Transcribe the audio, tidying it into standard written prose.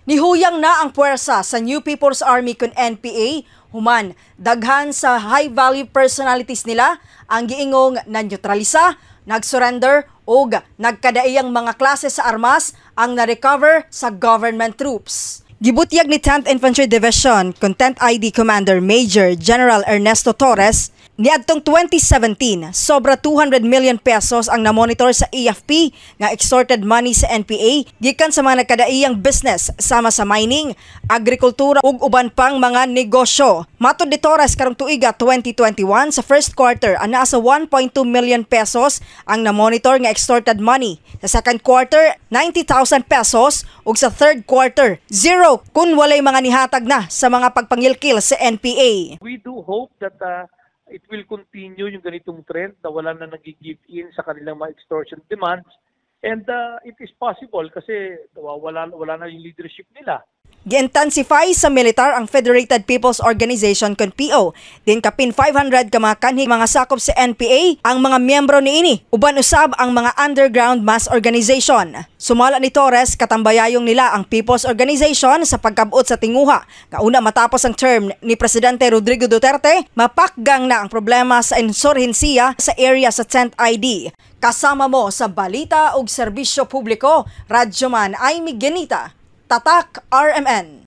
Nihuyang na ang pwersa sa New People's Army kun NPA, human daghan sa high-value personalities nila ang giingong na-neutralisa, nag-surrender o nagkadaiyang mga klase sa armas ang narekober sa government troops. Gibutyag ni 10th Infantry Division Content ID Commander Major General Ernesto Torres, niadtong 2017, sobra 200 million pesos ang namonitor sa AFP nga extorted money sa NPA gikan sa mga nagkadaiyang business sama sa mining, agrikultura ug uban pang mga negosyo. Matod ni Torres karong tuiga 2021 sa first quarter ana sa 1.2 million pesos ang namonitor nga extorted money. Sa second quarter 90,000 pesos ug sa third quarter 0 kun walay mga nihatag na sa mga pagpangilkil sa NPA. We do hope that it will continue yung ganitong trend na wala na nag-give in sa kanilang mga extortion demands, and it is possible kasi wala na yung leadership nila. Gi-intensify sa Militar ang Federated People's Organization kun PO. Din kapin 500 ka mga kanhi mga sakop sa NPA ang mga miyembro niini. Uban usab ang mga underground mass organization. Sumala ni Torres katambayayong nila ang People's Organization sa pagkabot sa tinguha. Kauna matapos ang term ni Presidente Rodrigo Duterte, mapakgang na ang problema sa insurhensiya sa area sa 10th ID. Kasama mo sa balita ug serbisyo publiko, Radyoman ay Migenita. Tatak RMN.